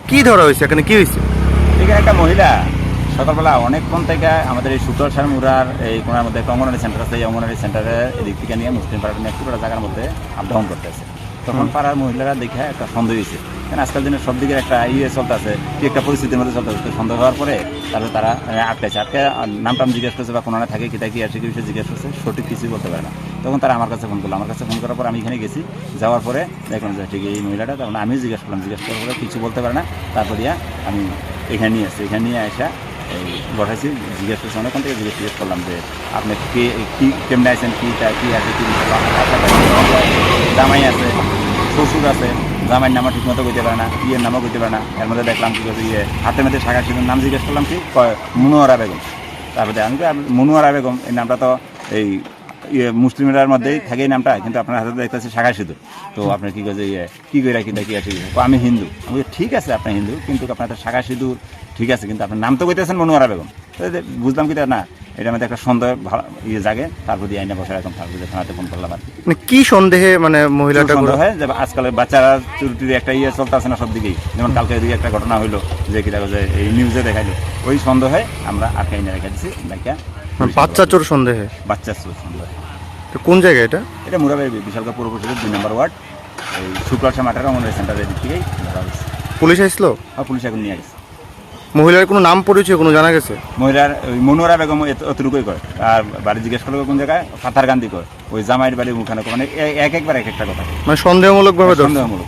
কি ধরা হয়েছে এখানে, কি হয়েছে? এখানে একটা মহিলা সকালবেলা অনেকক্ষণ থেকে আমাদের এই শুক্রসার মুরার এই কোনার মধ্যে একটা অঙ্গনওয়াড়ি সেন্টার আছে, এই অঙ্গনওয়াড়ি সেন্টারের এদিক থেকে নিয়ে মুসলিম পাড়ার একটু বড় জায়গার মধ্যে আপ ডাউন করতেছে। তখন পাড়ার মহিলারা দেখে একটা সন্দেহ হয়েছে, কারণ আজকাল দিনের সব দিকের একটা চলতেছে, কি একটা পরিস্থিতির মধ্যে চলতেছে। সন্দেহ হওয়ার পরে তারপরে তারা আটকে নামটাম জিজ্ঞেস করছে বা কোনো থাকে কিতা কি আছে কি বিষয়ে জিজ্ঞেস করছে, সঠিক কিছুই বলতে পারে না। তখন তারা আমার কাছে ফোন করলো, আমার কাছে ফোন করার পর আমি এখানে গেছি, যাওয়ার পরে দেখলাম যে ঠিক এই মহিলাটা, তখন আমিও জিজ্ঞেস করলাম, জিজ্ঞেস করার পরে কিছু বলতে পারে না। তারপর আমি এখানে নিয়ে আসছি, এখানে নিয়ে আসা এই বসাইছি, জিজ্ঞেস করছি অনেকক্ষণ থেকে জিজ্ঞেস করলাম যে আপনি কি কেমনে আছেন, কী আছে, কি জামাই আছে, শ্বশুর আছে, জামাইয়ের নামও ঠিক মতো করতে পারে না, ইয়ের নামও করতে পারে না। এর মধ্যে দেখলাম কি করছে হাতে মধ্যে শাখা সিঁদুর নাম জিজ্ঞেস করলাম কি মনোয়ারা বেগম। তারপরে আমি মনোয়ারা বেগম এই নামটা তো এই মুসলিমের মধ্যেই থাকে এই নামটা, কিন্তু আপনার হাতে দেখতেছি শাখা সিঁদুর। তো আপনার কি করছে কী করে রাখি কি আছে, আমি হিন্দু। আমি ঠিক আছে আপনি হিন্দু, কিন্তু আপনার তো শাখা সিঁদুর ঠিক আছে, কিন্তু আপনার নাম তো কইতেছেন মনোয়ারা বেগম। বুঝলাম কি না, এটার মধ্যে একটা সন্দেহ জাগে। তারপর দিয়ে আইনা বসে রাখলাম, তারপর থানাতে ফোন করলাম। আর কি সন্দেহে মানে মহিলাটা সন্দেহ হয় যে আজকাল বাচ্চারা চুরিটির একটা চলতে আছে না সব দিকেই, যেমন কালকে এদিকে একটা ঘটনা হইলো যে কি দেখো যে এই নিউজে দেখাইলো, ওই সন্দেহে আমরা আটকে আইনা রেখে দিচ্ছি। বাচ্চা চোর সন্দেহে, বাচ্চা চোর সন্দেহ। কোন জায়গায় এটা? এটা মুরাবাই বিশালগড় পৌর পরিষদের 2 নম্বর ওয়ার্ড, এই শুক্রবার মাঠের অঙ্গনওয়াড়ি সেন্টারের দিক থেকেই ধরা হয়েছে। পুলিশ আসলো? আর পুলিশ এখন নিয়ে গেছে। মহিলার কোনো নাম পরিচয় কোনো জানা গেছে? মহিলার ওই মনোয়ারা বেগম অতটুকুই করে, আর বাড়ি জিজ্ঞেস করলে কোন জায়গায় পাথারকান্দি করে, ওই জামাইয়ের বাড়ি মুখানে, মানে একবার এক একটা কথা, মানে সন্দেহমূলক ভাবে সন্দেহমূলক।